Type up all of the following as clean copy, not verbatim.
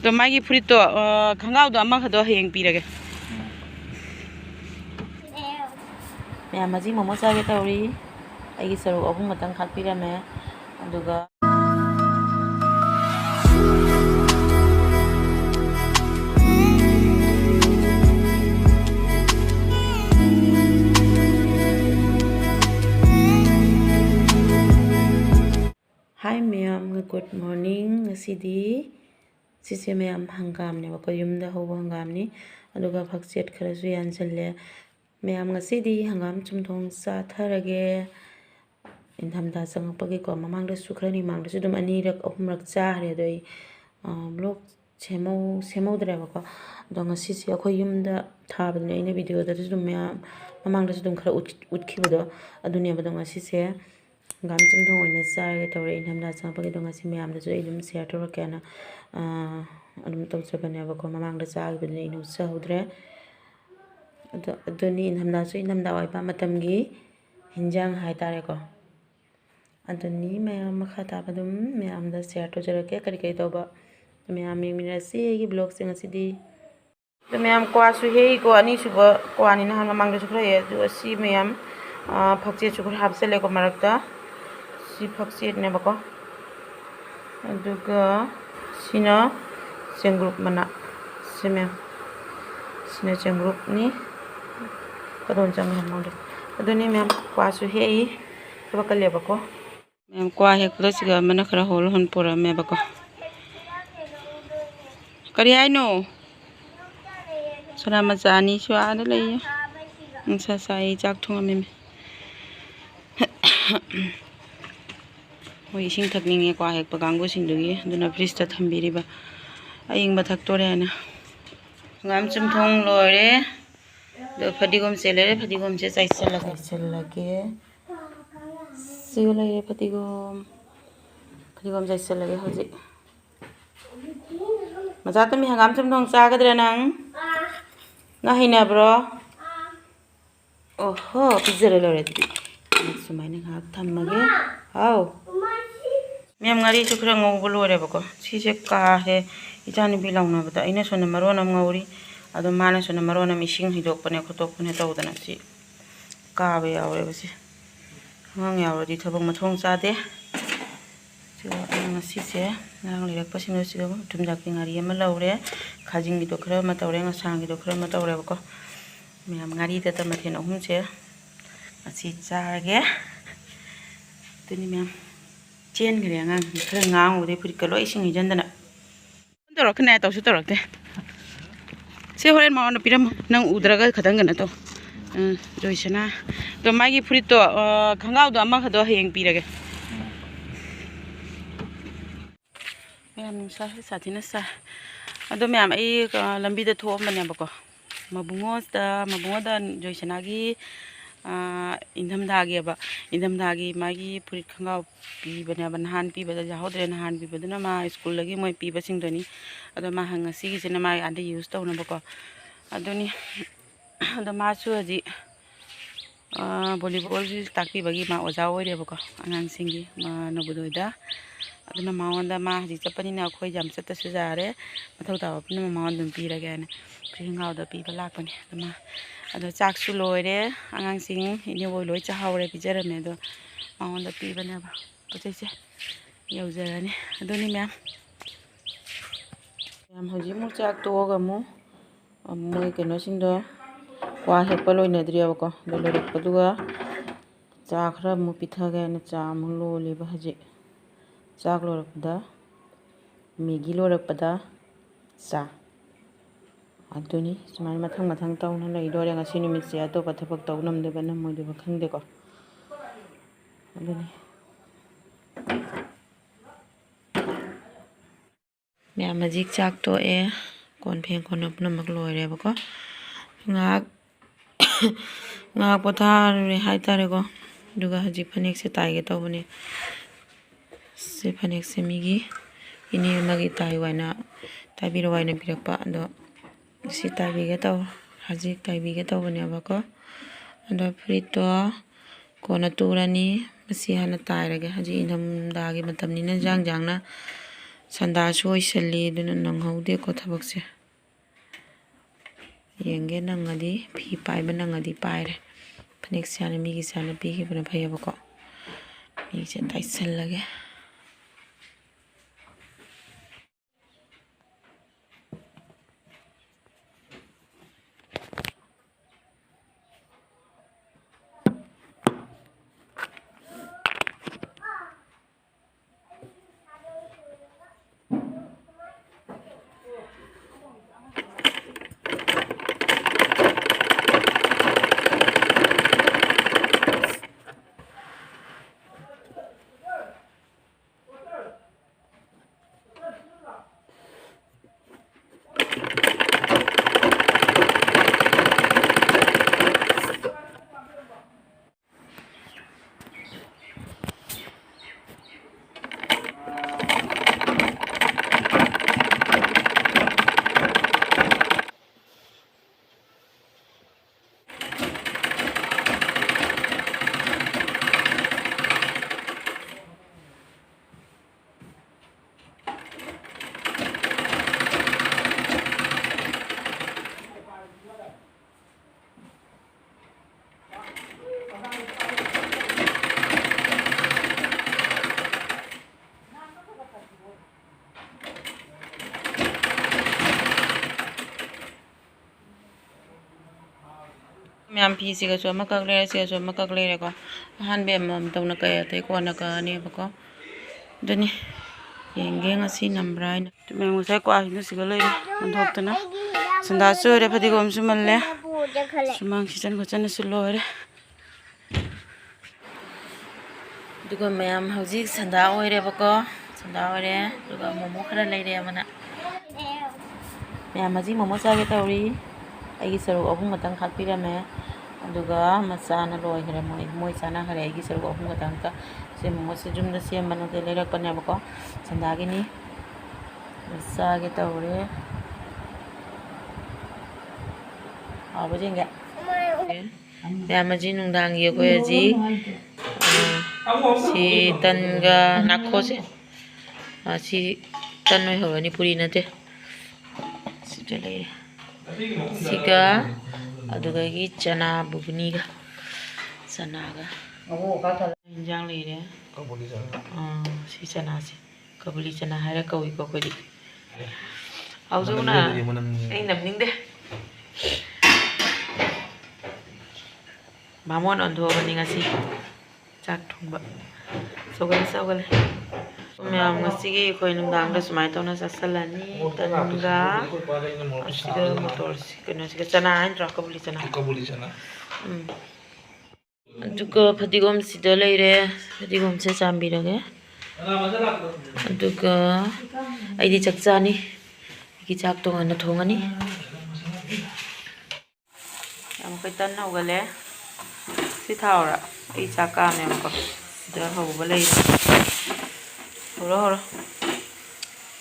또 마기 프리또 강가우도 아마 가도 해행 비라게. 야 마지 뭐뭐 싸게 우리 아기 서로 어분 같은 각 비라매 누가 Hi ma'am, good morning. Ngasidi sisi ma'am hangam ne bako yumda hobo hangam ni aduga phakchet kharasu yanchalle ma'am ngasidi hangam chumthong sa tharage inthamda changpagi ko mamangda sukhrani mangda su dum ani rak ahumrak cha re doi blog semo dre bako do ngasisi akhoi yumda thabne ina video da dum ma'am mamangda su dum khara utkhibodo adune bodo ngasise gam chumthong oina sare tawre inhamda changpagi do ngasi ma'am da su idum share to kana adum tawjabane bako mamangda chagbane inu saudre adoni inhamda su inhamda waipa matamgi hinjang haitare ko adoni ma'am khata badum ma'am da share to jarake kari kari tawba ma'am mingmina si gi blog sing asidi to ma'am kwa su hei ko ani su ba kwa ni na mamangda su khra ye do si ma'am phakche su khra hapsele ko marakta si phakche ne bako aduga sina ceng group mana sime sina ceng group ni kadon jang hamong de adoni mem kwa su hei bakal le bako mem kwa he kudo siga mana khara hol hon pura me bako kari ai no sura ma jani su a de lei sa sai jak thong me hoi sing thak ninge kwa hek pagango sing dugi duna fridge ta thambiri ba aying bathak tore na ngam chumthong loire do phadigom selere phadigom se chaisel lage sigolai phadigom chaisel lage hoji maja tumi hangam chumthong cha gadre nang na hina bro oho pizza lore sumaina hak thammage hau mem ngari su khra ngau bolore bako sise ka he ijani bilangna bata ina sona marona ngauri ado mana sona marona mishing hidok pane khotok pane tawdana si ka be awre basi ngang yawo di thabang mathong cha de so ang sise nang lirak pasing no sigo tumjak ngari ma lawre khajing gi do khra ma tawre nga sang gi do khra ma tawre bako mem ngari da ta mathen ahum che asi charage tuni mem chen gre ngang khra ngang ode phuri ka loi sing hijandana toro khna taw su toro te se horen ma on piram nang udraga khadang gana to joisana to magi phuri to khangau do ama khado heng pirage mem sa thina sa ado mem ai lambi da thom bane bako mabungo da joisana gi indam dagi magi purit khangau pi bana ban pi bada jahodre han pi badana ma school lagi moi pi basing doni ado ma hanga si gi ma ande use to na bako adoni ado ma su aji volleyball ji takpi bagi ma oja oire bako angang singi ma nobudoida aduna ma onda ma ji chapani na khoi jam chatta su jare mathau ta apna ma on dum pi ra ga ne khingau da pi ba lak pani ma ado chak su loire angang sing ini boi loi cha haure pijara me do ma onda pi bana ba pochai che yaujara ni adoni ma'am hoji mu chak to ga mu moi keno sing do kwa he paloi na driya ko do lore paduga cha khra mu pitha ga na cha mu lo le ba haji chak lo rakda megi lo rakpada cha aduni sumai mathang tawna lai dore ngasi numit se ato pathapak tawnam de bana moi de bakhang de ko aduni me magic chak to e kon pheng kon apna mak loire bako ngak ngak potha re haitare ko duga haji phanek se tai ge tawbane se phanek se migi ini magi tai waina tabiro waina pirakpa ando si tabi ge taw haji tabi ge tawbane bako ando frito kona turani masi hana tairage haji inam dagi matamni na jang na ꯁꯟꯗꯥꯁꯨ ꯑꯣꯏꯁꯜꯂꯤ ꯑꯗꯨꯅ ꯅꯪꯍꯧꯗꯦꯀꯣ ꯊꯕꯛꯁꯦ ꯌꯦꯡꯒꯦ ꯅꯪꯉꯗꯤ ꯐꯤ ꯄꯥꯏꯕ ꯅꯪꯉꯗꯤ ꯄꯥꯏꯔꯦ ꯐꯅꯦꯛ ꯁꯥꯅ ꯃꯤꯒꯤ ꯁꯥꯅ ꯄꯤꯈꯤꯕꯅ ꯐꯩꯌꯦꯕꯀꯣ ꯃꯤꯁꯦ ꯇꯥꯏꯁꯜꯂꯒꯦ ꯃꯌꯥꯝ ꯐꯤꯁꯤꯒꯁꯨ ꯑꯃꯈꯛ ꯂꯩꯔꯦ ꯁꯤꯒꯁꯨ ꯑꯃꯈꯛ ꯂꯩꯔꯦꯀꯣ ꯑꯍꯥꯟꯕ ꯑꯃꯃꯝ ꯇꯧꯅ ꯀꯩ ꯑꯇꯩ ꯀꯣꯟꯅ ꯀꯛꯑꯅꯦꯕꯀꯣ ꯑꯗꯨꯅꯤ ꯌꯦꯡꯒꯦ ꯉꯁꯤ ꯅꯝꯕ꯭ꯔꯥ ꯍꯥꯏꯅ ꯃꯌꯥꯝ ꯉꯁꯥꯏ ꯀ꯭ꯋꯥꯁꯤꯅ ꯁꯤꯒ ꯂꯩꯔꯦ ꯑꯣꯟꯊꯣꯛꯇꯅ ꯁꯟꯗꯥꯁꯨ ꯑꯣꯏꯔꯦ ꯐꯗꯤꯒꯣꯝꯁꯨ ꯃꯜꯂꯦ ꯁꯨꯃꯥꯡ ꯁꯤꯆꯟ ꯈꯣꯠꯆꯟꯅꯁꯨ ꯂꯣꯏꯔꯦ ꯑꯗꯨꯒ ꯃꯌꯥꯝ ꯍꯧꯖꯤꯛ ꯁꯟꯗꯥ ꯑꯣꯏꯔꯦꯕꯀꯣ ꯁꯟꯗꯥ ꯑꯣꯏꯔꯦ ꯑꯗꯨꯒ ꯃꯣꯃꯣ ꯈꯔ ꯂꯩꯔꯦ ꯑꯃꯅ ꯃꯌꯥꯝ ꯍꯧꯖꯤꯛ ꯃꯣꯃꯣ ꯆꯥꯒꯦ ꯇꯧꯔꯤ ꯑꯩꯒꯤ ꯁꯔꯨꯛ 3 ꯈꯛꯇꯪ ꯈꯥꯛꯄꯤꯔꯝꯃꯦ ꯑꯗꯨꯒ ꯃꯆꯥꯅ ꯂꯣꯏꯈ꯭ꯔꯦ ꯃꯣꯏ ꯆꯥꯅꯈ꯭ꯔꯦ ꯑꯩꯒꯤ ꯁꯔꯨꯛ 3 ꯈꯛꯇꯪꯒ ꯁꯤ ꯃꯣꯃꯣꯁꯦ ꯌꯨꯝꯗ ꯁꯦꯝꯕ ꯅꯠꯇꯦ ꯂꯩꯔꯛꯄꯅꯦꯕꯀꯣ ꯁꯟꯗꯥꯒꯤꯅꯤ ꯆꯥꯒꯦ ꯇꯧꯔꯦ ꯍꯥꯎꯕ ꯌꯦꯡꯒꯦ ꯃꯌꯥꯝ ꯍꯧꯖꯤꯛ ꯅꯨꯡꯗꯥꯡꯒꯤ ꯑꯩꯈꯣꯏ ꯍꯧꯖꯤꯛ ꯁꯤ ꯇꯟꯒ ꯅꯥꯈꯣꯁꯦ ꯁꯤ ꯇꯟ ꯑꯣꯏꯍꯧꯔꯅꯤ ꯄꯨꯔꯤ ꯅꯠꯇꯦ ꯁꯤꯗ ꯂꯩꯔꯦ ꯁꯤꯒ ꯑꯗꯨꯗꯒꯤ ꯆꯅꯥ ꯕꯨꯒꯅꯤꯒ ꯆꯅꯥꯒ hinjang ꯂꯩꯔꯦ ꯁꯤ ꯆꯅꯥꯁꯦ ꯀꯕꯨꯂꯤ ꯆꯅꯥ ꯍꯥꯏꯔ ꯀꯧꯏꯀꯣ ꯑꯩꯈꯣꯏꯗꯤ ꯍꯧꯖꯤꯛꯅ ꯑꯩ ꯅꯝꯅꯤꯡꯗꯦ ꯕꯥꯃꯣꯟ ꯑꯣꯟꯊꯣꯛꯑꯕꯅꯤ ꯉꯁꯤ ꯆꯥꯛ ꯊꯣꯡꯕ ꯁꯧꯒꯠꯂꯦ ꯃꯌꯥꯝ ꯉꯁꯤꯒꯤ ꯑꯩꯈꯣꯏ ꯅꯨꯡꯗꯥꯡꯗ ꯁꯨꯃꯥꯏꯅ ꯇꯧꯅ ꯆꯥꯁꯤꯜꯂꯅꯤ ꯇꯟꯒ ꯑꯁꯤꯒ ꯃꯣꯇꯣꯔꯁꯤ ꯀꯩꯅꯣꯁꯤꯒ ꯆꯅꯥ ꯍꯥꯏꯅꯠꯇ꯭ꯔꯣ ꯀꯕꯨꯂꯤ ꯆꯅꯥ ꯑꯗꯨꯒ ꯐꯗꯤꯒꯣꯝꯁꯤꯗ ꯂꯩꯔꯦ ꯐꯗꯤꯒꯣꯝꯁꯦ ꯆꯥꯝꯕꯤꯔꯒꯦ ꯑꯗꯨꯒ ꯑꯩꯗꯤ ꯆꯥꯛ ꯆꯥꯅꯤ ꯑꯩꯒꯤ ꯆꯥꯛ ꯇꯣꯉꯥꯟꯅ ꯊꯣꯡꯉꯅꯤ ꯌꯥꯝ ꯑꯩꯈꯣꯏ ꯇꯟ ꯍꯧꯒꯠꯂꯦ ꯁꯤ ꯊꯥꯎꯔ ꯑꯩ ꯆꯥꯛ ꯀꯥꯝꯃꯦꯕꯀꯣ ꯁꯤꯗ ꯍꯧꯕ ꯂꯩꯔꯦ ꯍꯧꯔꯣ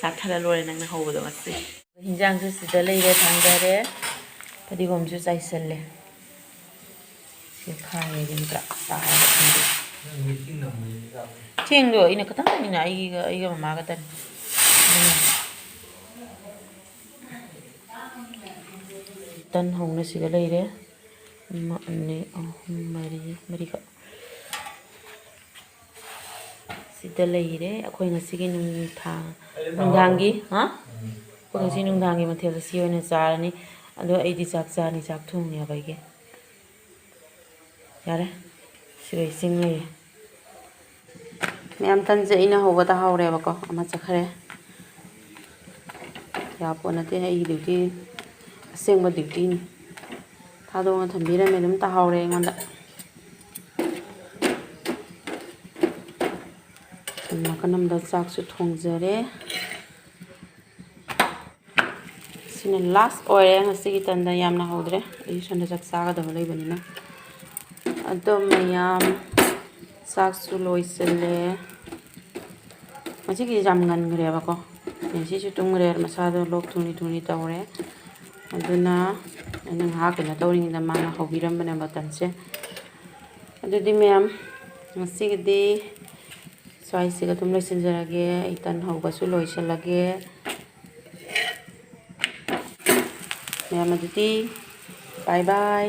ꯆꯥꯛ ꯊꯜꯂ ꯂꯣꯏꯔꯦ ꯅꯪꯅ ꯍꯧꯕꯗꯣ ꯉꯁꯤ ꯍꯤꯟꯖꯥꯡꯁꯨ ꯁꯤꯗ ꯂꯩꯔꯦ ꯊꯥꯡꯗꯔꯦ ꯐꯗꯤꯒꯣꯝꯁꯨ ꯆꯥꯏꯁꯜꯂꯦ ꯁꯤ ꯈꯥꯏꯔꯒ ꯅꯠꯇ꯭ꯔꯥ ꯆꯥꯔꯒ ꯆꯦꯡꯗꯣ ꯑꯩꯅ ꯈꯇꯪꯅꯤꯅ ꯑꯩꯒ ꯃꯃꯥꯒꯇꯅꯤ ꯇꯟ ꯍꯧꯅ ꯁꯤꯗ ꯂꯩꯔꯦ 1 2 3 4 ꯁꯤꯗ ꯂꯩꯔꯦ ꯑꯩꯈꯣꯏ ꯉꯁꯤꯒꯤ ꯅꯨꯡꯗꯥꯡꯒꯤ ꯑꯩꯈꯣꯏ ꯉꯁꯤ ꯅꯨꯡꯗꯥꯡꯒꯤ ꯃꯊꯦꯜꯁꯦ ꯁꯤ ꯑꯣꯏꯅ ꯆꯥꯔꯅꯤ ꯑꯗꯣ ꯑꯩꯗꯤ ꯆꯥꯛ ꯆꯥꯅꯤ ꯆꯥꯛ ꯊꯣꯡꯉꯦꯕ ꯑꯩꯒꯤ ꯌꯥꯔꯦ ꯁꯤꯗ ꯏꯁꯤꯡ ꯂꯩꯔꯦ ꯃꯌꯥꯝ ꯇꯟꯁꯦ ꯑꯩꯅ ꯍꯧꯕꯗ ꯍꯧꯔꯦꯕꯀꯣ ꯑꯃ ꯆꯠꯈ꯭ꯔꯦ ꯌꯥꯄꯣꯠ ꯅꯠꯇꯦ ꯑꯩꯒꯤ ꯗ꯭ꯌꯨꯇꯤ ꯑꯁꯦꯡꯕ ꯗ꯭ꯌꯨꯇꯤꯅꯤ ꯊꯥꯗꯣꯛꯅ ꯊꯝꯕꯤꯔꯝꯃꯦ ꯑꯗꯨꯝ ꯇꯥꯍꯧꯔꯦ ꯑꯩꯉꯣꯟꯗ ꯅꯥꯀꯟ ꯑꯃꯗ ꯆꯥꯛꯁꯨ ꯊꯣꯡꯖꯔꯦ ꯁꯤꯅ ꯂꯥꯁ ꯑꯣꯏꯔꯦ ꯉꯁꯤꯒꯤ ꯇꯟꯗ ꯌꯥꯝꯅ ꯍꯧꯗ꯭ꯔꯦ ꯑꯩ ꯁꯣꯝꯗ ꯆꯥꯛ ꯆꯥꯒꯗꯕ ꯂꯩꯕꯅꯤꯅ ꯑꯗꯣ ꯃꯌꯥꯝ ꯆꯥꯛꯁꯨ ꯂꯣꯏꯁꯤꯜꯂꯦ ꯉꯁꯤꯒꯤꯗꯤ ꯌꯥꯝ ꯉꯟꯈ꯭ꯔꯦꯕꯀꯣ ꯉꯁꯤꯁꯨ ꯇꯨꯝꯈ꯭ꯔꯦ ꯃꯁꯥꯗꯣ ꯂꯣꯛ ꯊꯨꯡꯂꯤ ꯇꯧꯔꯦ ꯑꯗꯨꯅ ꯑꯩꯅ ꯉꯥꯏꯍꯥꯛ ꯀꯩꯅꯣ ꯇꯧꯔꯤꯉꯩꯗ ꯃꯥꯅ ꯍꯧꯕꯤꯔꯝꯕꯅꯦꯕ ꯇꯟꯁꯦ ꯑꯗꯨꯗꯤ ꯃꯌꯥꯝ ꯉꯁꯤꯒꯤꯗꯤ ꯁ꯭ꯋꯥꯏꯁꯤꯒ ꯑꯗꯨꯝ ꯂꯣꯏꯁꯤꯟꯖꯔꯒꯦ ꯑꯩ ꯇꯟ ꯍꯧꯕꯁꯨ ꯂꯣꯏꯁꯤꯜꯂꯒꯦ ꯃꯌꯥꯝ ꯑꯗꯨꯗꯤ ꯕꯥꯏ ꯕꯥꯏ